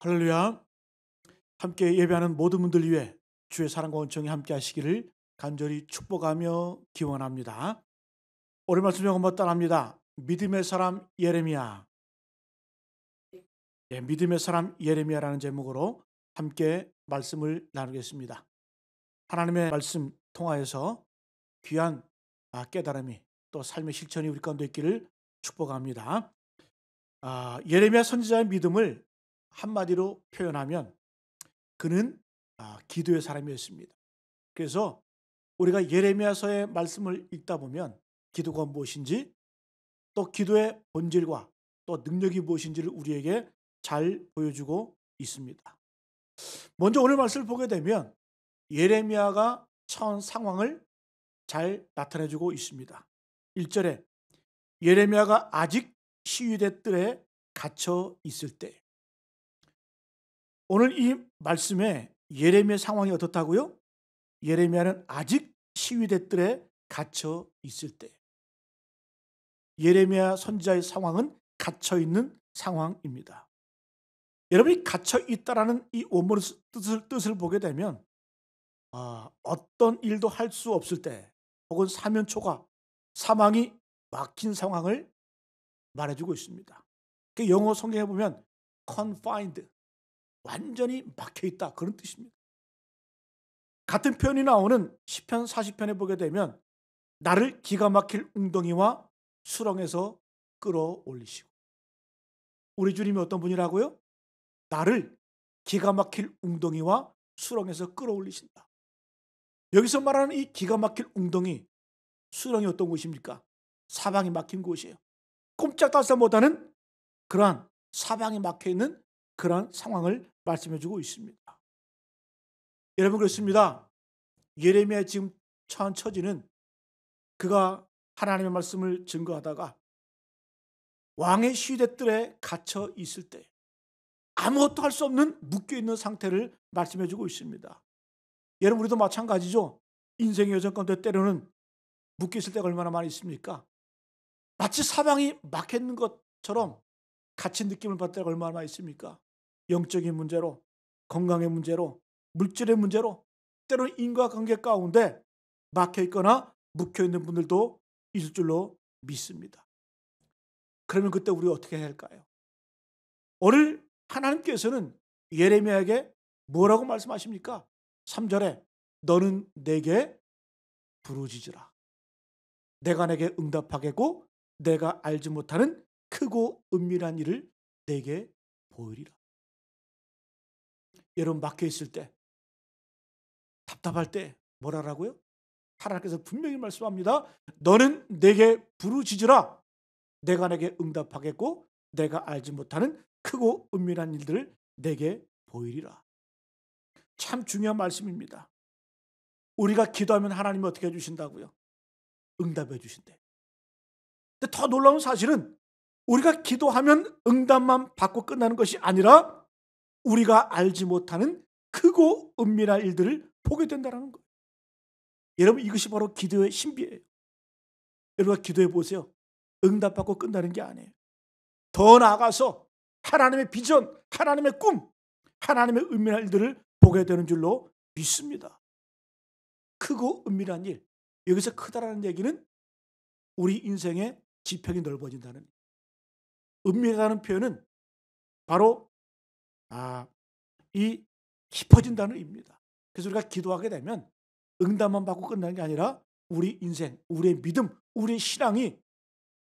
할렐루야. 함께 예배하는 모든 분들 위해 주의 사랑과 원청이 함께 하시기를 간절히 축복하며 기원합니다. 오늘 말씀 제가 한번 따라합니다. 믿음의 사람 예레미야. 믿음의 사람 예레미야라는 제목으로 함께 말씀을 나누겠습니다. 하나님의 말씀 통하여서 귀한 깨달음이 또 삶의 실천이 우리 가운데 있기를 축복합니다. 예레미야 선지자의 믿음을 한마디로 표현하면 그는 기도의 사람이었습니다. 그래서 우리가 예레미야서의 말씀을 읽다 보면 기도가 무엇인지 또 기도의 본질과 또 능력이 무엇인지를 우리에게 잘 보여주고 있습니다. 먼저 오늘 말씀을 보게 되면 예레미야가 처한 상황을 잘 나타내주고 있습니다. 1절에 예레미야가 아직 시위대 뜰에 갇혀 있을 때, 오늘 이 말씀에 예레미야 상황이 어떻다고요? 예레미야는 아직 시위대 뜰에 갇혀 있을 때, 예레미야 선지자의 상황은 갇혀 있는 상황입니다. 여러분이 갇혀 있다라는 이 원문의 뜻을 보게 되면 어떤 일도 할 수 없을 때 혹은 사면초가 사망이 막힌 상황을 말해주고 있습니다. 그 영어 성경에 보면 confined, 완전히 막혀 있다, 그런 뜻입니다. 같은 표현이 나오는 시편 40편에 보게 되면 나를 기가 막힐 웅덩이와 수렁에서 끌어올리시고, 우리 주님이 어떤 분이라고요? 나를 기가 막힐 웅덩이와 수렁에서 끌어올리신다. 여기서 말하는 이 기가 막힐 웅덩이, 수렁이 어떤 곳입니까? 사방이 막힌 곳이에요. 꼼짝달싹 못하는 그러한 사방이 막혀있는 그러한 상황을 말씀해주고 있습니다. 여러분, 그렇습니다. 예레미야 지금 처한 처지는 그가 하나님의 말씀을 증거하다가 왕의 시대 뜰에 갇혀 있을 때 아무것도 할 수 없는 묶여있는 상태를 말씀해주고 있습니다. 여러분, 우리도 마찬가지죠. 인생의 여정 가운데 때로는 묶여있을 때가 얼마나 많이 있습니까? 마치 사방이 막혀있는 것처럼 갇힌 느낌을 받을 때가 얼마나 많이 있습니까? 영적인 문제로, 건강의 문제로, 물질의 문제로, 때로는 인과관계 가운데 막혀있거나 묵혀있는 분들도 있을 줄로 믿습니다. 그러면 그때 우리가 어떻게 해야 할까요? 오늘 하나님께서는 예레미야에게 뭐라고 말씀하십니까? 3절에 너는 내게 부르짖으라. 내가 내게 응답하겠고 내가 알지 못하는 크고 은밀한 일을 내게 보이리라. 여러분, 막혀있을 때, 답답할 때 뭐라라고요? 하나님께서 분명히 말씀합니다. 너는 내게 부르짖으라. 내가 내게 응답하겠고 내가 알지 못하는 크고 은밀한 일들을 내게 보이리라. 참 중요한 말씀입니다. 우리가 기도하면 하나님이 어떻게 해주신다고요? 응답해 주신대. 근데 더 놀라운 사실은 우리가 기도하면 응답만 받고 끝나는 것이 아니라 우리가 알지 못하는 크고 은밀한 일들을 보게 된다는 거예요. 여러분, 이것이 바로 기도의 신비예요. 여러분, 기도해 보세요. 응답받고 끝나는 게 아니에요. 더 나아가서 하나님의 비전, 하나님의 꿈, 하나님의 은밀한 일들을 보게 되는 줄로 믿습니다. 크고 은밀한 일, 여기서 크다라는 얘기는 우리 인생의 지평이 넓어진다는, 은밀하다는 표현은 바로 이 깊어진다는 의미입니다. 그래서 우리가 기도하게 되면 응답만 받고 끝나는 게 아니라 우리 인생, 우리의 믿음, 우리의 신앙이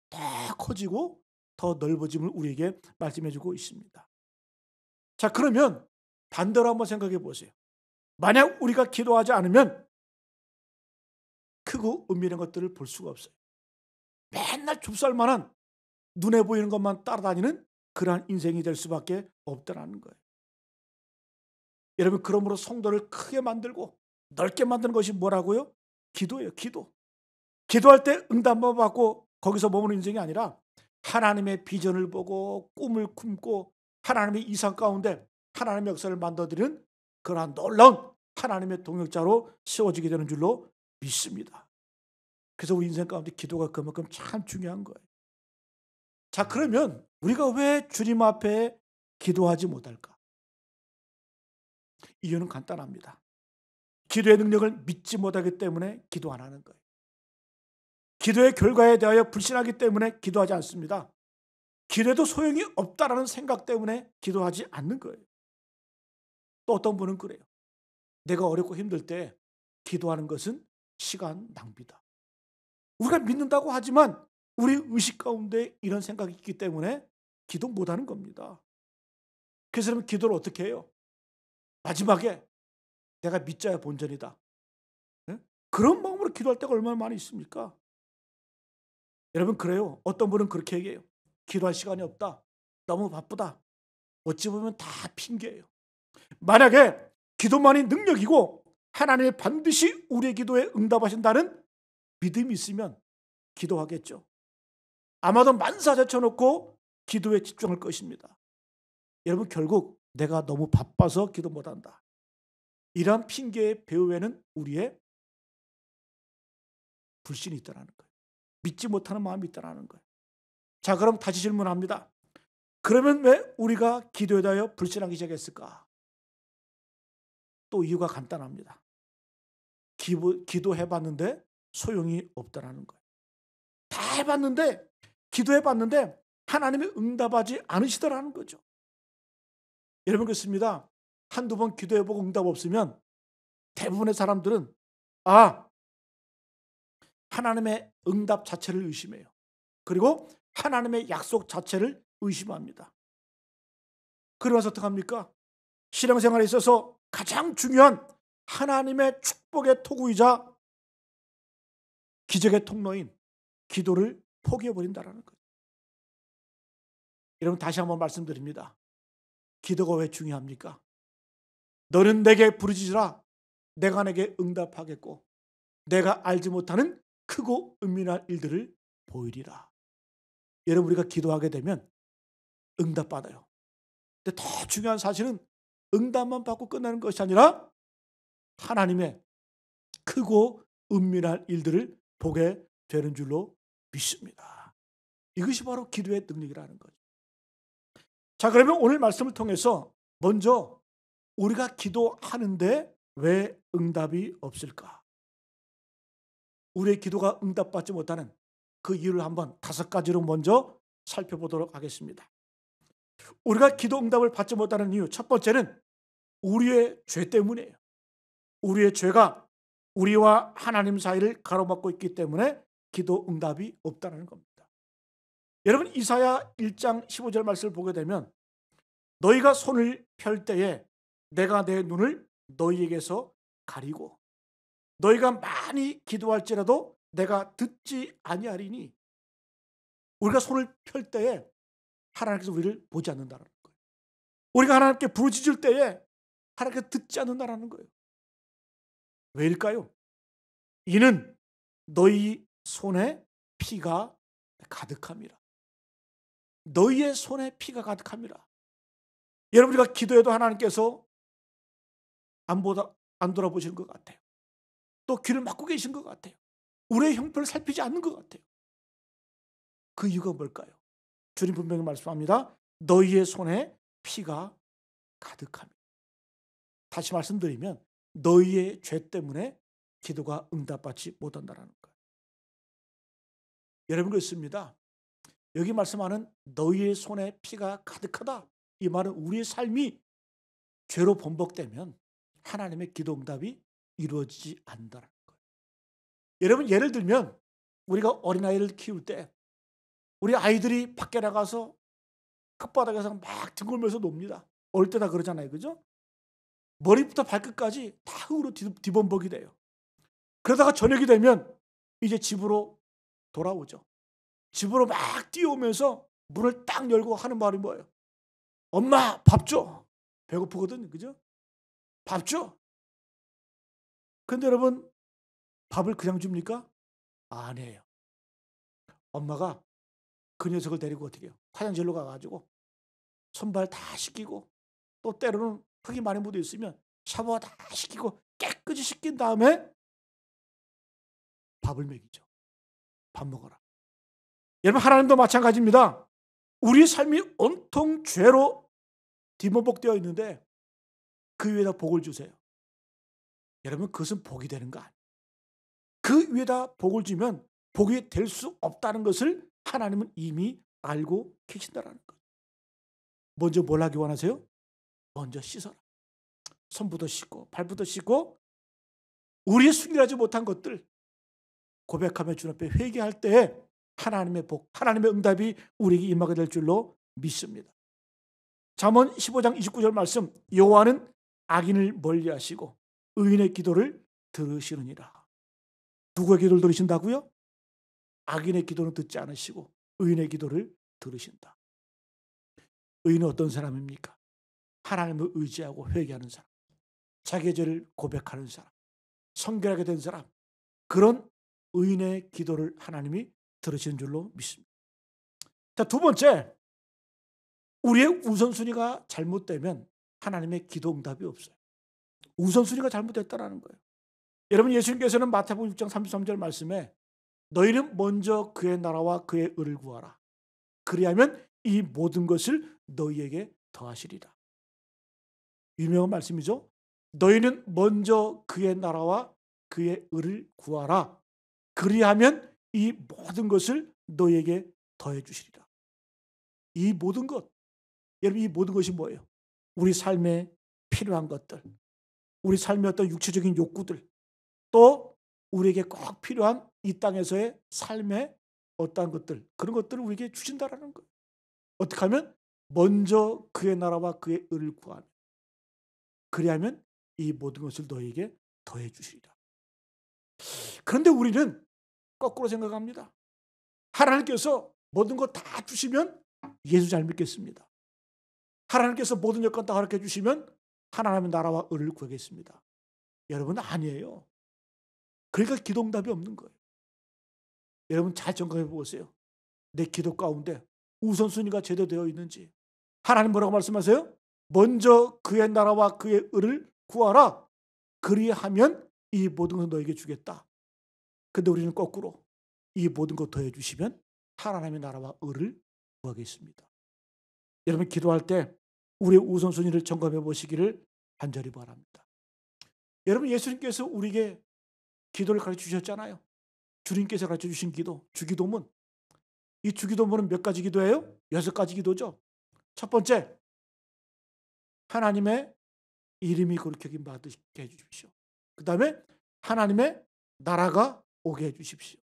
더 커지고 더 넓어짐을 우리에게 말씀해주고 있습니다. 자, 그러면 반대로 한번 생각해 보세요. 만약 우리가 기도하지 않으면 크고 은밀한 것들을 볼 수가 없어요. 맨날 좁쌀만한 눈에 보이는 것만 따라다니는 그러한 인생이 될 수밖에 없다는 거예요. 여러분, 그러므로 성도를 크게 만들고 넓게 만드는 것이 뭐라고요? 기도예요. 기도. 기도할 때 응답만 받고 거기서 머무는 인생이 아니라 하나님의 비전을 보고 꿈을 품고 하나님의 이상 가운데 하나님의 역사를 만들어드리는 그러한 놀라운 하나님의 동역자로 세워지게 되는 줄로 믿습니다. 그래서 우리 인생 가운데 기도가 그만큼 참 중요한 거예요. 자, 그러면 우리가 왜 주님 앞에 기도하지 못할까? 이유는 간단합니다. 기도의 능력을 믿지 못하기 때문에 기도 안 하는 거예요. 기도의 결과에 대하여 불신하기 때문에 기도하지 않습니다. 기도해도 소용이 없다라는 생각 때문에 기도하지 않는 거예요. 또 어떤 분은 그래요. 내가 어렵고 힘들 때 기도하는 것은 시간 낭비다. 우리가 믿는다고 하지만 우리 의식 가운데 이런 생각이 있기 때문에 기도 못하는 겁니다. 그래서 여러분 기도를 어떻게 해요? 마지막에 내가 믿자야 본전이다. 네? 그런 마음으로 기도할 때가 얼마나 많이 있습니까? 여러분 그래요. 어떤 분은 그렇게 얘기해요. 기도할 시간이 없다. 너무 바쁘다. 어찌 보면 다 핑계예요. 만약에 기도만이 능력이고 하나님이 반드시 우리의 기도에 응답하신다는 믿음이 있으면 기도하겠죠. 아마도 만사 제쳐놓고 기도에 집중할 것입니다. 여러분 결국 내가 너무 바빠서 기도 못한다. 이러한 핑계의 배후에는 우리의 불신이 있다는 거예요. 믿지 못하는 마음이 있다는 거예요. 자, 그럼 다시 질문합니다. 그러면 왜 우리가 기도에 대하여 불신하기 시작했을까? 또 이유가 간단합니다. 기도해봤는데 소용이 없다는 거예요. 다 해봤는데 기도해봤는데 하나님이 응답하지 않으시더라는 거죠. 여러분 그렇습니다. 한두 번 기도해보고 응답 없으면 대부분의 사람들은 하나님의 응답 자체를 의심해요. 그리고 하나님의 약속 자체를 의심합니다. 그러면서 어떡합니까? 신앙생활에 있어서 가장 중요한 하나님의 축복의 토구이자 기적의 통로인 기도를 포기해버린다는 거예요. 여러분 다시 한번 말씀드립니다. 기도가 왜 중요합니까? 너는 내게 부르짖으라 내가 내게 응답하겠고 내가 알지 못하는 크고 은밀한 일들을 보이리라. 여러분 우리가 기도하게 되면 응답받아요. 근데 더 중요한 사실은 응답만 받고 끝나는 것이 아니라 하나님의 크고 은밀한 일들을 보게 되는 줄로 믿습니다. 이것이 바로 기도의 능력이라는 거죠. 자, 그러면 오늘 말씀을 통해서 먼저 우리가 기도하는데 왜 응답이 없을까? 우리의 기도가 응답받지 못하는 그 이유를 한번 5가지로 먼저 살펴보도록 하겠습니다. 우리가 기도 응답을 받지 못하는 이유 첫 번째는 우리의 죄 때문이에요. 우리의 죄가 우리와 하나님 사이를 가로막고 있기 때문에 기도 응답이 없다는 겁니다. 여러분 이사야 1장 15절 말씀을 보게 되면 너희가 손을 펼 때에 내가 내 눈을 너희에게서 가리고 너희가 많이 기도할지라도 내가 듣지 아니하리니 우리가 손을 펼 때에 하나님께서 우리를 보지 않는다는 거예요. 우리가 하나님께 부르짖을 때에 하나님께서 듣지 않는다는 거예요. 왜일까요? 이는 너희 손에 피가 가득함이라. 너희의 손에 피가 가득함이라. 여러분 우리가 기도해도 하나님께서 안 돌아보시는 것 같아요. 또 귀를 막고 계신 것 같아요. 우리의 형편을 살피지 않는 것 같아요. 그 이유가 뭘까요? 주님 분명히 말씀합니다. 너희의 손에 피가 가득함이라. 다시 말씀드리면 너희의 죄 때문에 기도가 응답받지 못한다는 거예요. 여러분 그렇습니다. 여기 말씀하는 너희의 손에 피가 가득하다. 이 말은 우리의 삶이 죄로 번복되면 하나님의 기도 응답이 이루어지지 않는다는 거예요. 여러분 예를 들면 우리가 어린아이를 키울 때 우리 아이들이 밖에 나가서 흙바닥에서 막 뒹굴면서 놉니다. 어릴 때 다 그러잖아요. 그죠? 머리부터 발끝까지 다 흙으로 뒤범벅이 돼요. 그러다가 저녁이 되면 이제 집으로 돌아오죠. 집으로 막 뛰어오면서 문을 딱 열고 하는 말이 뭐예요? 엄마 밥 줘. 배고프거든. 그죠? 밥 줘. 근데 여러분 밥을 그냥 줍니까? 아니에요. 엄마가 그 녀석을 데리고 어떻게 해요? 화장실로 가가지고 손발 다 씻기고 또 때로는 흙이 많이 묻어 있으면 샤워 다 시키고 깨끗이 씻긴 다음에 밥을 먹이죠. 밥 먹어라. 여러분 하나님도 마찬가지입니다. 우리의 삶이 온통 죄로 뒤모복되어 있는데 그 위에다 복을 주세요. 여러분 그것은 복이 되는 거 아니에요. 그 위에다 복을 주면 복이 될 수 없다는 것을 하나님은 이미 알고 계신다라는 거예요. 먼저 뭘 하기 원하세요? 먼저 씻어라. 손부터 씻고 발부터 씻고 우리의 순결하지 못한 것들 고백하며 주님 앞에 회개할 때 하나님의 복, 하나님의 응답이 우리에게 임하게 될 줄로 믿습니다. 잠언 15장 29절 말씀, 여호와는 악인을 멀리하시고 의인의 기도를 들으시느니라. 누구의 기도를 들으신다고요? 악인의 기도는 듣지 않으시고 의인의 기도를 들으신다. 의인은 어떤 사람입니까? 하나님을 의지하고 회개하는 사람, 자기의 죄를 고백하는 사람, 성결하게 된 사람, 그런 의인의 기도를 하나님이 들으시는 줄로 믿습니다. 자, 두 번째, 우리의 우선순위가 잘못되면 하나님의 기도 응답이 없어요. 우선순위가 잘못됐다는 거예요. 여러분, 예수님께서는 마태복음 6장 33절 말씀에 너희는 먼저 그의 나라와 그의 의를 구하라. 그리하면 이 모든 것을 너희에게 더하시리라. 유명한 말씀이죠. 너희는 먼저 그의 나라와 그의 의를 구하라. 그리하면 이 모든 것을 너희에게 더해 주시리라. 이 모든 것, 여러분 이 모든 것이 뭐예요? 우리 삶에 필요한 것들, 우리 삶의 어떤 육체적인 욕구들, 또 우리에게 꼭 필요한 이 땅에서의 삶의 어떠한 것들, 그런 것들을 우리에게 주신다라는 거예요. 어떻게 하면? 먼저 그의 나라와 그의 의를 구하면, 그리하면 이 모든 것을 너희에게 더해 주시리라. 그런데 우리는 거꾸로 생각합니다. 하나님께서 모든 것 다 주시면 예수 잘 믿겠습니다. 하나님께서 모든 여건 다 허락해 주시면 하나님의 나라와 의를 구하겠습니다. 여러분 아니에요. 그러니까 기도응답이 없는 거예요. 여러분 잘 점검해 보세요. 내 기도 가운데 우선순위가 제대로 되어 있는지. 하나님 뭐라고 말씀하세요? 먼저 그의 나라와 그의 의를 구하라. 그리하면 이 모든 것을 너에게 주겠다. 근데 우리는 거꾸로 이 모든 것 더해 주시면 하나님의 나라와 의를 구하겠습니다. 여러분 기도할 때 우리의 우선순위를 점검해 보시기를 간절히 바랍니다. 여러분 예수님께서 우리에게 기도를 가르쳐 주셨잖아요. 주님께서 가르쳐 주신 기도, 주기도문. 이 주기도문은 몇 가지 기도예요? 6가지 기도죠. 첫 번째, 하나님의 이름이 거룩히 여김 받게 해주십시오. 그 다음에 하나님의 나라가 오게 해주십시오.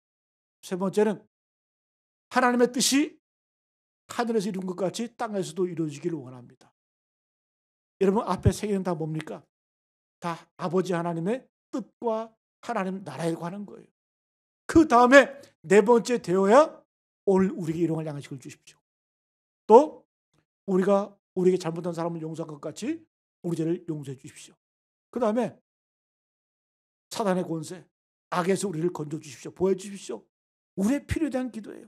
세 번째는 하나님의 뜻이 하늘에서 이룬 것 같이 땅에서도 이루어지기를 원합니다. 여러분 앞에 세 개는 다 뭡니까? 다 아버지 하나님의 뜻과 하나님 나라에 관한 거예요. 그 다음에 네 번째 되어야 오늘 우리에게 일용할 양식을 주십시오. 또 우리에게 잘못한 사람을 용서한 것 같이 우리 죄를 용서해 주십시오. 그 다음에 사단의 권세, 악에서 우리를 건져 주십시오. 보호해 주십시오. 우리의 필요에 대한 기도예요.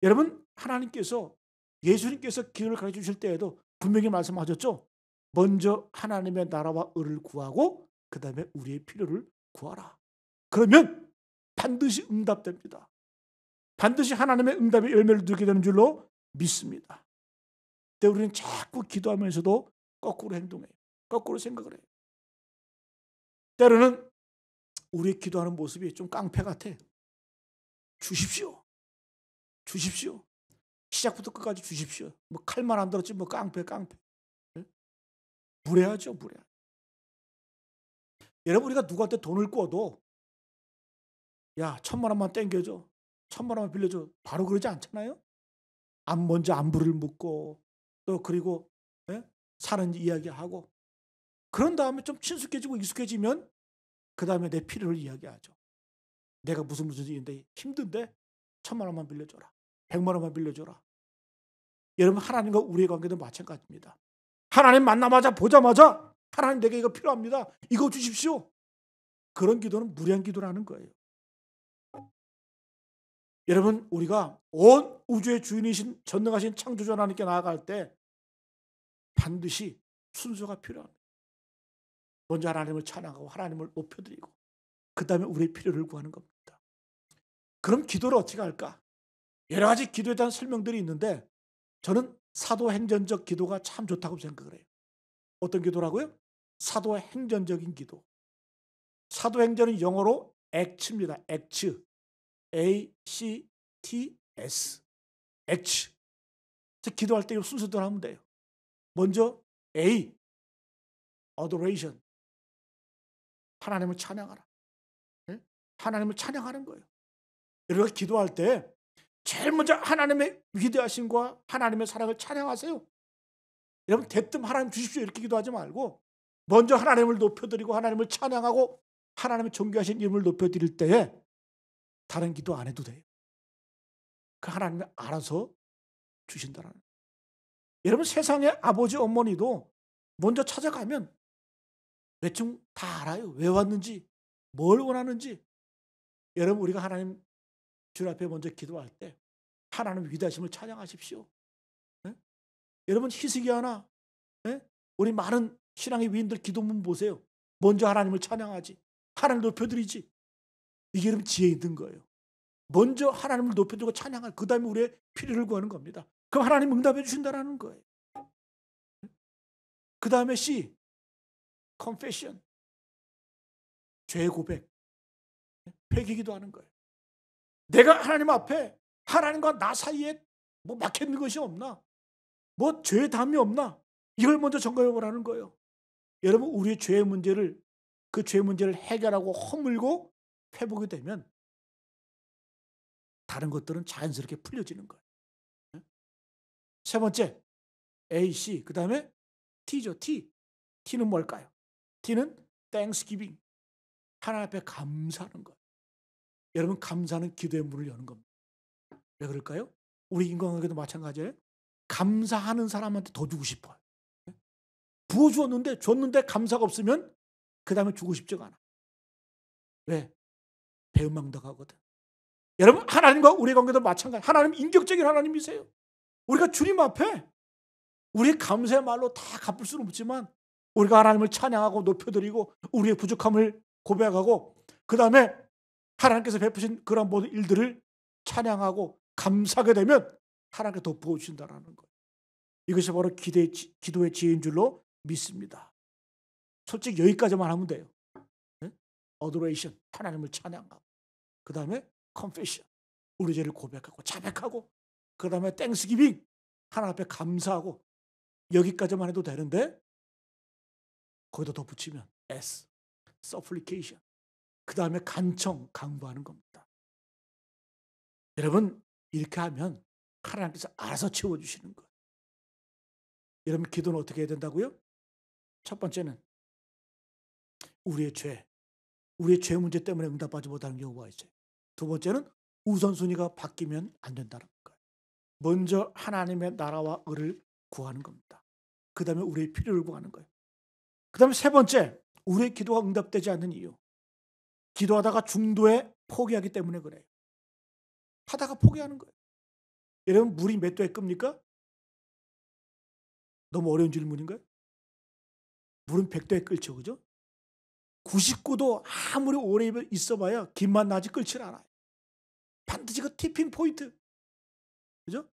여러분 하나님께서 예수님께서 기도를 가르쳐 주실 때에도 분명히 말씀하셨죠. 먼저 하나님의 나라와 의를 구하고 그 다음에 우리의 필요를 구하라. 그러면 반드시 응답됩니다. 반드시 하나님의 응답의 열매를 누리게 되는 줄로 믿습니다. 근데 우리는 자꾸 기도하면서도 거꾸로 행동해요. 거꾸로 생각을 해요. 때로는 우리 기도하는 모습이 좀 깡패 같아. 주십시오. 주십시오. 시작부터 끝까지 주십시오. 뭐 칼만 안 들었지 뭐 깡패. 네? 무례하죠. 무례. 여러분 우리가 누구한테 돈을 꿔도 야 1,000만 원만 땡겨줘. 1,000만 원만 빌려줘. 바로 그러지 않잖아요. 먼저 안부를 묻고 또 그리고 사는 이야기하고 그런 다음에 좀 친숙해지고 익숙해지면 그 다음에 내 필요를 이야기하죠. 내가 무슨 일인데 힘든데 1,000만 원만 빌려줘라. 100만 원만 빌려줘라. 여러분 하나님과 우리의 관계도 마찬가지입니다. 하나님 만나마자 보자마자 하나님 내게 이거 필요합니다. 이거 주십시오. 그런 기도는 무리한 기도라는 거예요. 여러분 우리가 온 우주의 주인이신 전능하신 창조주 하나님께 나아갈 때 반드시 순서가 필요합니다. 먼저 하나님을 찬양하고 하나님을 높여드리고 그 다음에 우리의 필요를 구하는 겁니다. 그럼 기도를 어떻게 할까? 여러 가지 기도에 대한 설명들이 있는데 저는 사도행전적 기도가 참 좋다고 생각을 해요. 어떤 기도라고요? 사도행전적인 기도. 사도행전은 영어로 acts입니다. acts. A-C-T-S. acts. 기도할 때 이 순서대로 하면 돼요. 먼저 A. adoration. 하나님을 찬양하라. 네? 하나님을 찬양하는 거예요. 여러분가 기도할 때 제일 먼저 하나님의 위대하심과 하나님의 사랑을 찬양하세요. 여러분 대뜸 하나님 주십시오 이렇게 기도하지 말고 먼저 하나님을 높여드리고 하나님을 찬양하고 하나님의 존귀하신 이름을 높여드릴 때에 다른 기도 안 해도 돼요. 그 하나님이 알아서 주신다는 거예요. 여러분 세상의 아버지 어머니도 먼저 찾아가면 대충 다 알아요. 왜 왔는지 뭘 원하는지. 여러분 우리가 하나님 주 앞에 먼저 기도할 때 하나님 위대하심을 찬양하십시오. 네? 여러분 히스기야나 우리 많은 신앙의 위인들 기도문 보세요. 먼저 하나님을 찬양하지. 하나님을 높여드리지. 이게 여러분 지혜 있는 거예요. 먼저 하나님을 높여드리고 찬양할 그 다음에 우리의 필요를 구하는 겁니다. 그럼 하나님 응답해 주신다는 거예요. 그 다음에 C. confession. 죄 고백. 회개기도 하는 거예요. 내가 하나님 앞에 하나님과 나 사이에 뭐 막혀있는 것이 없나? 뭐 죄의 담이 없나? 이걸 먼저 점검해 보라는 거예요. 여러분 우리의 죄의 문제를 그 죄의 문제를 해결하고 허물고 회복이 되면 다른 것들은 자연스럽게 풀려지는 거예요. 세 번째 A, C 그 다음에 T죠. T. T는 뭘까요? T는 Thanksgiving. 하나님 앞에 감사하는 거예요. 여러분 감사는 기도의 문을 여는 겁니다. 왜 그럴까요? 우리 인간관계도 마찬가지예요. 감사하는 사람한테 더 주고 싶어요. 부어주었는데 줬는데 감사가 없으면 그 다음에 주고 싶지가 않아. 왜? 배은망덕하거든. 여러분 하나님과 우리의 관계도 마찬가지. 하나님 인격적인 하나님이세요. 우리가 주님 앞에 우리의 감사의 말로 다 갚을 수는 없지만 우리가 하나님을 찬양하고 높여드리고 우리의 부족함을 고백하고 그 다음에 하나님께서 베푸신 그런 모든 일들을 찬양하고 감사하게 되면 하나님께 더 부어주신다는 거예요. 이것이 바로 기도의 지혜인 줄로 믿습니다. 솔직히 여기까지만 하면 돼요. adoration, 하나님을 찬양하고 그 다음에 confession, 우리 죄를 고백하고 자백하고 그 다음에 thanksgiving, 하나님 앞에 감사하고 여기까지만 해도 되는데 거기다 덧붙이면 S, supplication, 그 다음에 간청, 강구하는 겁니다. 여러분 이렇게 하면 하나님께서 알아서 채워주시는 거예요. 여러분 기도는 어떻게 해야 된다고요? 첫 번째는 우리의 죄 문제 때문에 응답하지 못하는 경우가 있어요. 두 번째는 우선순위가 바뀌면 안 된다는 거예요. 먼저 하나님의 나라와 의를 구하는 겁니다. 그 다음에 우리의 필요를 구하는 거예요. 그 다음에 세 번째, 우리의 기도가 응답되지 않는 이유. 기도하다가 중도에 포기하기 때문에 그래요. 하다가 포기하는 거예요. 여러분 물이 몇 도에 끕니까? 너무 어려운 질문인가요? 물은 100도에 끓죠. 그죠? 99도 아무리 오래 있어봐야 김만 나지 끓질 않아요. 반드시 그 티핑 포인트. 그죠?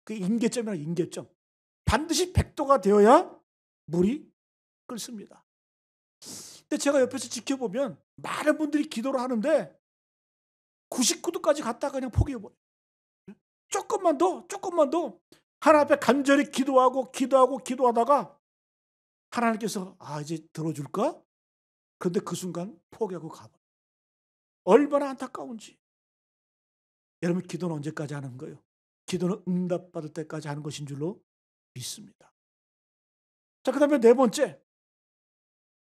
그 임계점이라 임계점. 반드시 100도가 되어야 물이 끓습니다. 근데 제가 옆에서 지켜보면 많은 분들이 기도를 하는데 99도까지 갔다가 그냥 포기해버려요. 조금만 더 하나님 앞에 간절히 기도하다가 하나님께서 이제 들어줄까? 그런데 그 순간 포기하고 가버려요. 얼마나 안타까운지. 여러분 기도는 언제까지 하는 거예요? 기도는 응답받을 때까지 하는 것인 줄로 믿습니다. 자, 그 다음에 네 번째.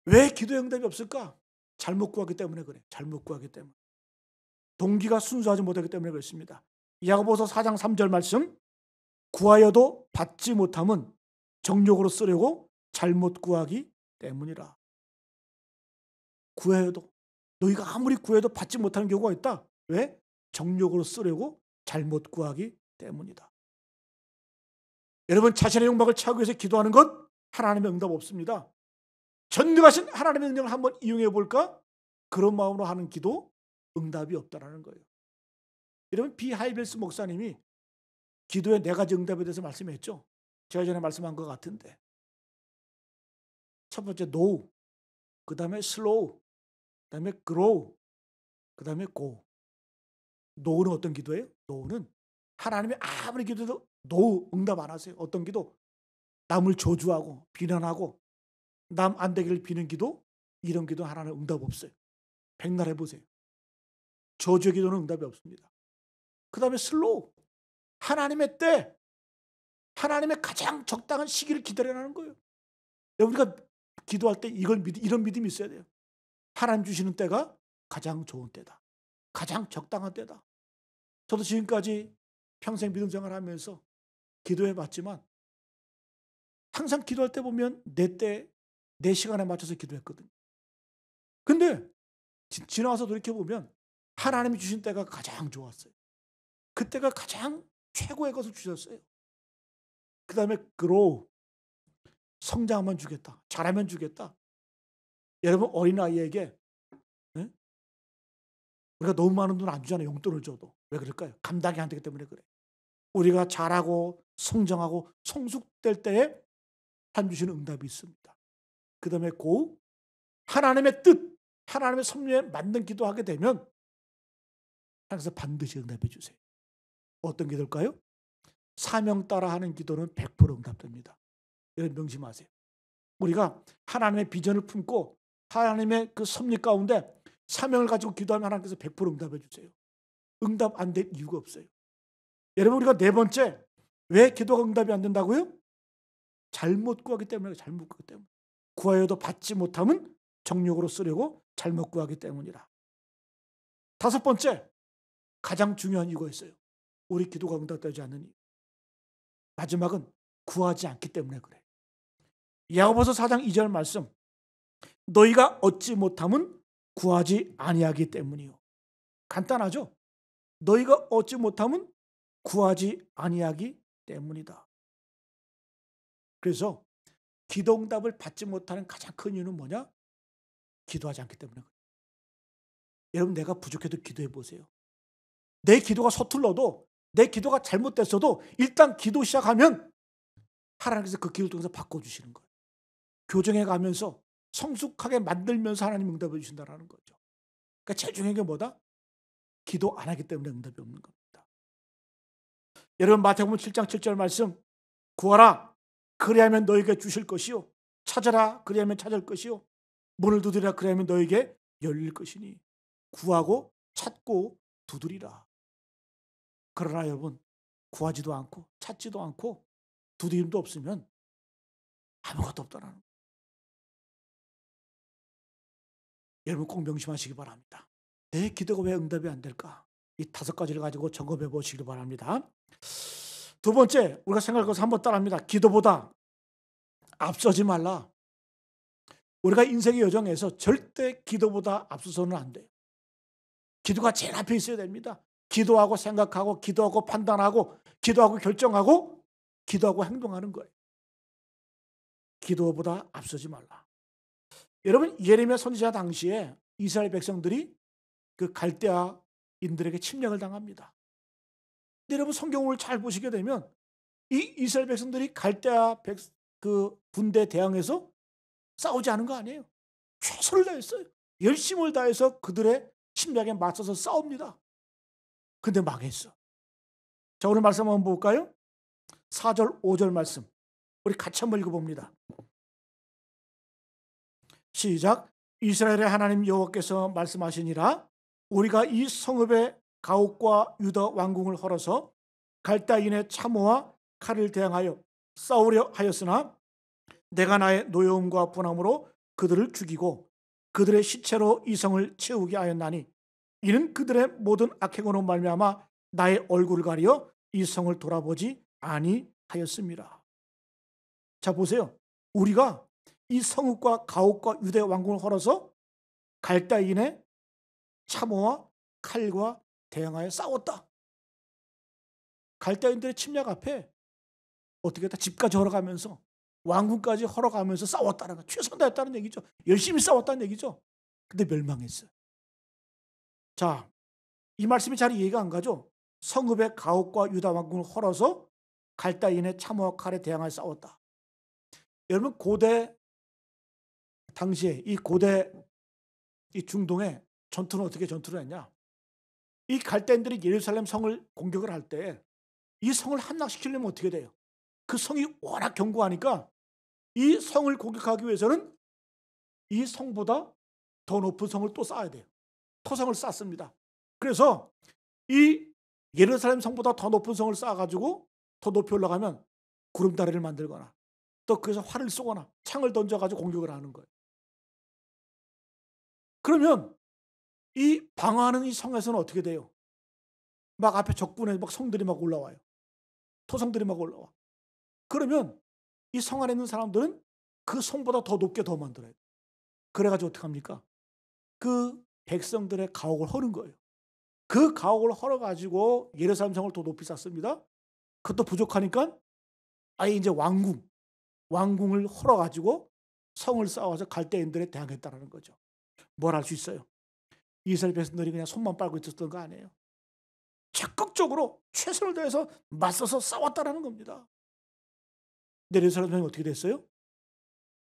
왜 기도의 응답이 없을까? 잘못 구하기 때문에 그래. 잘못 구하기 때문에. 동기가 순수하지 못하기 때문에 그렇습니다. 야고보서 4장 3절 말씀. 구하여도 받지 못함은 정욕으로 쓰려고 잘못 구하기 때문이라. 구하여도 너희가 아무리 구해도 받지 못하는 경우가 있다. 왜? 정욕으로 쓰려고 잘못 구하기 때문이다. 여러분 자신의 영광을 찾기 위해서 기도하는 것 하나님의 응답 없습니다. 전능하신 하나님의 능력을 한번 이용해 볼까? 그런 마음으로 하는 기도 응답이 없다라는 거예요. 여러분 비하이벨스 목사님이 기도의 네 가지 응답에 대해서 말씀했죠. 제가 전에 말씀한 것 같은데 첫 번째 노우, 그 다음에 slow, 그 다음에 grow, 그 다음에 go. no는 어떤 기도예요? no는 하나님이 아무리 기도해도 no 응답 안 하세요. 어떤 기도? 남을 저주하고 비난하고 남 안 되기를 비는 기도, 이런 기도 하나는 응답 없어요. 백날 해보세요. 저주의 기도는 응답이 없습니다. 그 다음에 슬로우, 하나님의 때, 하나님의 가장 적당한 시기를 기다리라는 거예요. 우리가 기도할 때 이런 믿음이 있어야 돼요. 하나님 주시는 때가 가장 좋은 때다. 가장 적당한 때다. 저도 지금까지 평생 믿음 생활하면서 기도해 봤지만 항상 기도할 때 보면 내 때, 내 시간에 맞춰서 기도했거든요. 근데 지나와서 돌이켜보면 하나님이 주신 때가 가장 좋았어요. 그때가 가장 최고의 것을 주셨어요. 그 다음에 grow, 성장하면 주겠다. 잘하면 주겠다. 여러분 어린아이에게 우리가 너무 많은 돈 안 주잖아요. 용돈을 줘도. 왜 그럴까요? 감당이 안 되기 때문에 그래. 우리가 잘하고 성장하고 성숙될 때에 하나님 주시는 응답이 있습니다. 그 다음에 go, 하나님의 뜻, 하나님의 섭리에 맞는 기도하게 되면 하나님께서 반드시 응답해 주세요. 어떤 기도일까요? 사명 따라 하는 기도는 100% 응답됩니다. 여러분 명심하세요. 우리가 하나님의 비전을 품고 하나님의 그 섭리 가운데 사명을 가지고 기도하면 하나님께서 100% 응답해 주세요. 응답 안 될 이유가 없어요. 여러분 우리가 네 번째 왜 기도가 응답이 안 된다고요? 잘못 구하기 때문에. 잘못 구하기 때문에. 구하여도 받지 못함은 정욕으로 쓰려고 잘못 구하기 때문이라. 다섯 번째 가장 중요한 이유가 있어요. 우리 기도가 응답되지 않는 이유. 마지막은 구하지 않기 때문에 그래. 야고보서 4장 2절 말씀. 너희가 얻지 못함은 구하지 아니하기 때문이요. 간단하죠? 너희가 얻지 못함은 구하지 아니하기 때문이다. 그래서 기도 응답을 받지 못하는 가장 큰 이유는 뭐냐? 기도하지 않기 때문에 그래. 여러분 내가 부족해도 기도해 보세요. 내 기도가 서툴러도 내 기도가 잘못됐어도 일단 기도 시작하면 하나님께서 그 기도를 통해서 바꿔주시는 거예요. 교정해 가면서 성숙하게 만들면서 하나님 응답해 주신다는 거죠. 그러니까 제일 중요한 게 뭐다? 기도 안 하기 때문에 응답이 없는 겁니다. 여러분 마태복음 7장 7절 말씀. 구하라 그리하면 너에게 주실 것이요 찾아라 그리하면 찾을 것이요 문을 두드리라 그리하면 너에게 열릴 것이니 구하고 찾고 두드리라. 그러나 여러분 구하지도 않고 찾지도 않고 두드림도 없으면 아무것도 없다는 거예요. 여러분 꼭 명심하시기 바랍니다. 내 기도가 왜 응답이 안 될까? 이 5가지를 가지고 점검해 보시기 바랍니다. 두 번째 우리가 생각할 것을 한번 따라합니다. 기도보다 앞서지 말라. 우리가 인생의 여정에서 절대 기도보다 앞서서는 안 돼요. 기도가 제일 앞에 있어야 됩니다. 기도하고 생각하고 기도하고 판단하고 기도하고 결정하고 기도하고 행동하는 거예요. 기도보다 앞서지 말라. 여러분 예레미야 선지자 당시에 이스라엘 백성들이 그 갈대아인들에게 침략을 당합니다. 근데 여러분 성경을 잘 보시게 되면 이 이스라엘 백성들이 갈대아 그 군대 대항해서 싸우지 않은 거 아니에요. 최선을 다했어요. 열심을 다해서 그들의 침략에 맞서서 싸웁니다. 근데 망했어. 자 오늘 말씀 한번 볼까요? 4절 5절 말씀 우리 같이 한번 읽어봅니다. 시작. 이스라엘의 하나님 여호와께서 말씀하시니라 우리가 이 성읍의 가옥과 유다 왕궁을 헐어서 갈대인의 참호와 칼을 대항하여 싸우려 하였으나 내가 나의 노여움과 분함으로 그들을 죽이고 그들의 시체로 이 성을 채우게 하였나니 이는 그들의 모든 악행으로 말미암아 나의 얼굴을 가리어 이 성을 돌아보지 아니하였습니다. 자 보세요. 우리가 이 성읍과 가옥과 유대 왕궁을 헐어서 갈대인의 참호와 칼과 대항하여 싸웠다. 갈대인들의 침략 앞에 어떻게 했다? 집까지 헐어가면서 왕궁까지 헐어가면서 싸웠다는 거. 최선 다했다는 얘기죠. 열심히 싸웠다는 얘기죠. 근데 멸망했어요. 자, 이 말씀이 잘 이해가 안 가죠? 성읍의 가옥과 유다 왕궁을 헐어서 갈대인의 참호와 칼에 대항하여 싸웠다. 여러분 고대 당시에 이 고대 이 중동의 전투는 어떻게 전투를 했냐? 이 갈대인들이 예루살렘 성을 공격을 할 때 이 성을 함락시키려면 어떻게 돼요? 그 성이 워낙 견고하니까 이 성을 공격하기 위해서는 이 성보다 더 높은 성을 또 쌓아야 돼요. 토성을 쌓습니다. 그래서 이 예루살렘 성보다 더 높은 성을 쌓아가지고 더 높이 올라가면 구름다리를 만들거나 또 그래서 활을 쏘거나 창을 던져가지고 공격을 하는 거예요. 그러면 이 방어하는 이 성에서는 어떻게 돼요? 막 앞에 적군에 막 성들이 막 올라와요. 토성들이 막 올라와. 그러면 이 성 안에 있는 사람들은 그 성보다 더 높게 더 만들어요. 그래가지고 어떻게 합니까? 그 백성들의 가옥을 허는 거예요. 그 가옥을 헐어가지고 예루살렘 성을 더 높이 쌓습니다. 그것도 부족하니까 아예 이제 왕궁을 헐어가지고 성을 쌓아서 갈대인들에 대항했다는 거죠. 뭘 할 수 있어요? 이스라엘 백성들이 그냥 손만 빨고 있었던 거 아니에요. 적극적으로 최선을 다해서 맞서서 싸웠다는 겁니다. 근데 예루살렘 성이 어떻게 됐어요?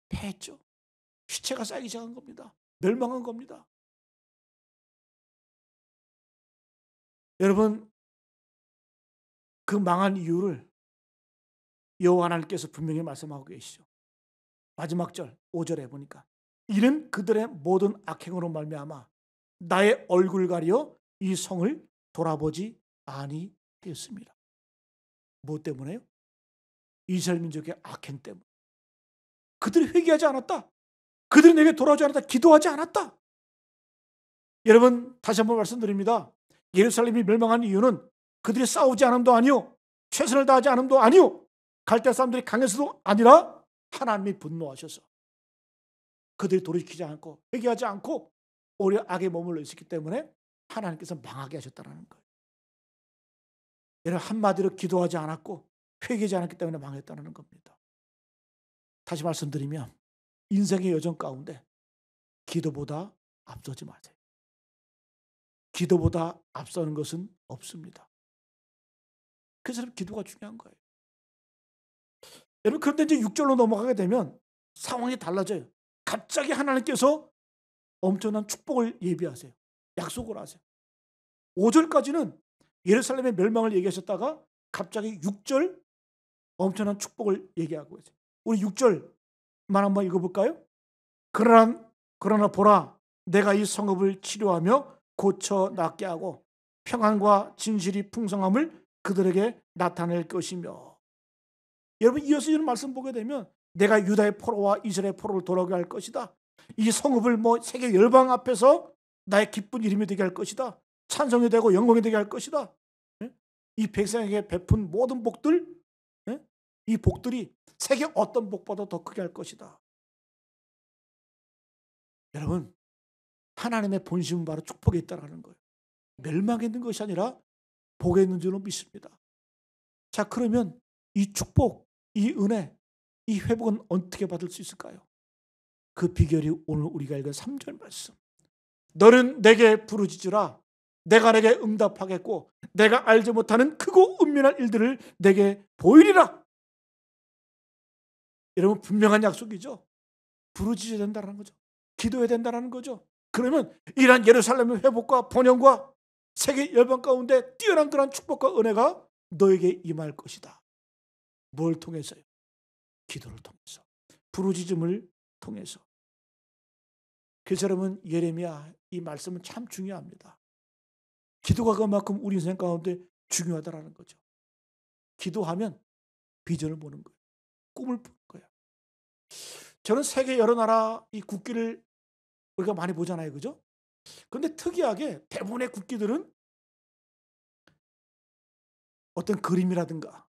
패했죠. 시체가 쌓이기 시작한 겁니다. 멸망한 겁니다. 여러분, 그 망한 이유를 여호와 하나님께서 분명히 말씀하고 계시죠. 마지막 절 5절에 보니까 이는 그들의 모든 악행으로 말미암아 나의 얼굴 가려 이 성을 돌아보지 아니하였습니다. 무엇 때문에요? 이스라엘 민족의 악행 때문에. 그들이 회개하지 않았다. 그들이 내게 돌아오지 않았다. 기도하지 않았다. 여러분, 다시 한번 말씀드립니다. 예루살렘이 멸망한 이유는 그들이 싸우지 않음도 아니요, 최선을 다하지 않음도 아니요, 갈대 사람들이 강해서도 아니라 하나님이 분노하셔서 그들이 돌이키지 않고 회개하지 않고 오히려 악에 머물러 있었기 때문에 하나님께서 망하게 하셨다는 거예요. 여러분, 한마디로 기도하지 않았고 회개하지 않았기 때문에 망했다는 겁니다. 다시 말씀드리면 인생의 여정 가운데 기도보다 앞서지 마세요. 기도보다 앞서는 것은 없습니다. 그래서 기도가 중요한 거예요. 여러분, 그런데 이제 6절로 넘어가게 되면 상황이 달라져요. 갑자기 하나님께서 엄청난 축복을 예비하세요. 약속을 하세요. 5절까지는 예루살렘의 멸망을 얘기하셨다가 갑자기 6절 엄청난 축복을 얘기하고 계세요. 우리 6절만 한번 읽어볼까요? 그러나 보라, 내가 이 성읍을 치료하며 고쳐 낫게 하고 평안과 진실이 풍성함을 그들에게 나타낼 것이며. 여러분, 이어서 이런 말씀 보게 되면 내가 유다의 포로와 이스라엘의 포로를 돌아오게 할 것이다. 이 성읍을 세계 열방 앞에서 나의 기쁜 이름이 되게 할 것이다. 찬송이 되고 영광이 되게 할 것이다. 이 백성에게 베푼 모든 복들, 이 복들이 세계 어떤 복보다 더 크게 할 것이다. 여러분, 하나님의 본심은 바로 축복에 있다는 거예요. 멸망에 있는 것이 아니라 복에 있는 줄로 믿습니다. 자, 그러면 이 축복, 이 은혜, 이 회복은 어떻게 받을 수 있을까요? 그 비결이 오늘 우리가 읽은 3절 말씀. 너는 내게 부르짖으라. 내가 내게 응답하겠고 내가 알지 못하는 크고 은밀한 일들을 내게 보이리라. 여러분, 분명한 약속이죠. 부르짖어야 된다는 거죠. 기도해야 된다는 거죠. 그러면 이러한 예루살렘의 회복과 번영과 세계 열방 가운데 뛰어난 그런 축복과 은혜가 너에게 임할 것이다. 뭘 통해서요? 기도를 통해서, 부르짖음을 통해서. 그래서 여러분, 예레미야 이 말씀은 참 중요합니다. 기도가 그만큼 우리 인생 가운데 중요하다는 거죠. 기도하면 비전을 보는 거예요. 꿈을 보는 거예요. 저는 세계 여러 나라 이 국기를 우리가 많이 보잖아요. 그죠? 그런데 특이하게 대부분의 국기들은 어떤 그림이라든가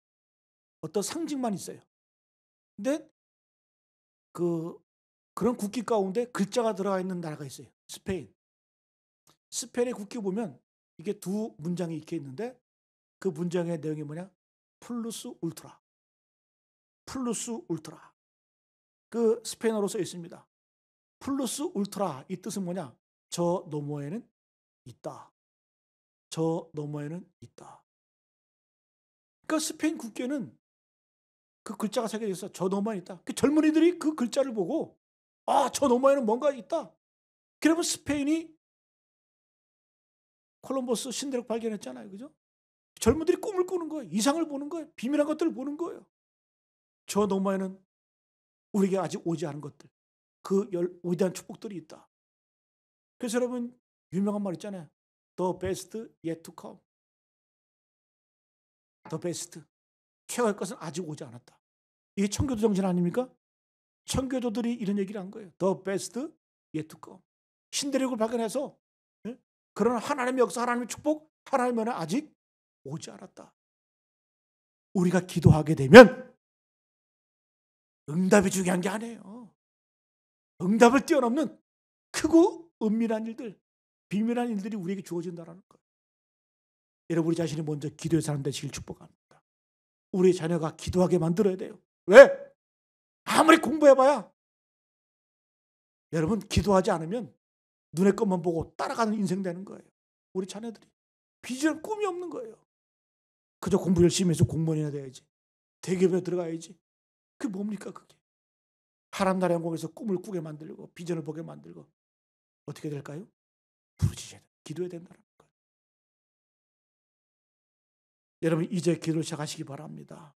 어떤 상징만 있어요. 근데 그런 국기 가운데 글자가 들어가 있는 나라가 있어요. 스페인. 스페인의 국기 보면 이게 두 문장이 이렇게 있는데 그 문장의 내용이 뭐냐? 플루스 울트라. 플루스 울트라. 그 스페인어로 써 있습니다. 플루스 울트라, 이 뜻은 뭐냐? 저 너머에는 있다. 저 너머에는 있다. 그러니까 스페인 국기에는 그 글자가 새겨져 있어. 저 너머에 있다. 그 젊은이들이 그 글자를 보고 저 너머에는 뭔가 있다. 그러면 스페인이 콜럼버스 신대륙 발견했잖아요. 그죠? 젊은들이 꿈을 꾸는 거예요. 이상을 보는 거예요. 비밀한 것들을 보는 거예요. 저 너머에는 우리에게 아직 오지 않은 것들, 그 위대한 축복들이 있다. 그래서 여러분 유명한 말 있잖아요. The best yet to come. The best. 최고의 것은 아직 오지 않았다. 이게 청교도 정신 아닙니까? 청교도들이 이런 얘기를 한 거예요. The best yet to come. 신대륙을 발견해서 그런 하나님의 역사, 하나님의 축복, 하나님의 은혜는 아직 오지 않았다. 우리가 기도하게 되면 응답이 중요한 게 아니에요. 응답을 뛰어넘는 크고 은밀한 일들, 비밀한 일들이 우리에게 주어진다는 거예요. 여러분, 우리 자신이 먼저 기도의 사람 되시길 축복합니다. 우리 자녀가 기도하게 만들어야 돼요. 왜? 아무리 공부해봐야 여러분 기도하지 않으면 눈의 것만 보고 따라가는 인생 되는 거예요. 우리 자녀들이 비전, 꿈이 없는 거예요. 그저 공부 열심히 해서 공무원이나 돼야지, 대기업에 들어가야지. 그게 뭡니까 그게? 하나님 나라 영광에서 꿈을 꾸게 만들고 비전을 보게 만들고 어떻게 될까요? 부르짖어야 돼. 기도해야 된다는 거예요. 여러분 이제 기도를 시작하시기 바랍니다.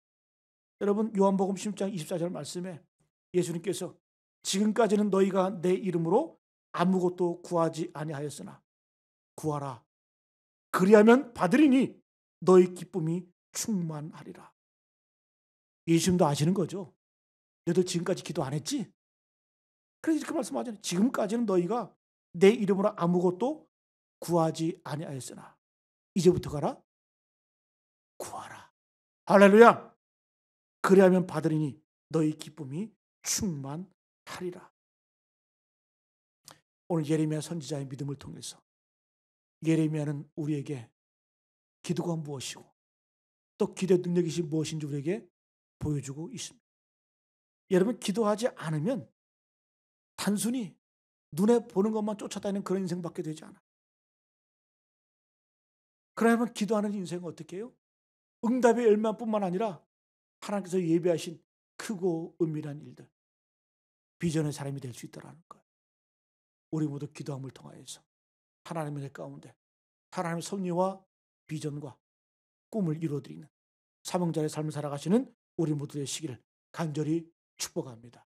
여러분 요한복음 10장 24절 말씀에 예수님께서 지금까지는 너희가 내 이름으로 아무것도 구하지 아니하였으나 구하라. 그리하면 받으리니 너희 기쁨이 충만하리라. 예수님도 아시는 거죠. 너희들 지금까지 기도 안 했지? 그래서 이렇게 말씀하잖아요. 지금까지는 너희가 내 이름으로 아무것도 구하지 아니하였으나 이제부터 가라. 구하라. 할렐루야. 그리하면 받으리니 너희 기쁨이 충만하리라. 오늘 예레미야 선지자의 믿음을 통해서 예레미야는 우리에게 기도가 무엇이고 또 기도의 능력이 무엇인지 우리에게 보여주고 있습니다. 여러분 기도하지 않으면 단순히 눈에 보는 것만 쫓아다니는 그런 인생밖에 되지 않아. 그러면 기도하는 인생은 어떻게 해요? 응답의 열매뿐만 아니라 하나님께서 예비하신 크고 은밀한 일들, 비전의 사람이 될 수 있다는 거예요. 우리 모두 기도함을 통하여서 하나님의 내 가운데 하나님의 섭리와 비전과 꿈을 이루어드리는 사명자의 삶을 살아가시는 우리 모두 되시기를 간절히 축복합니다.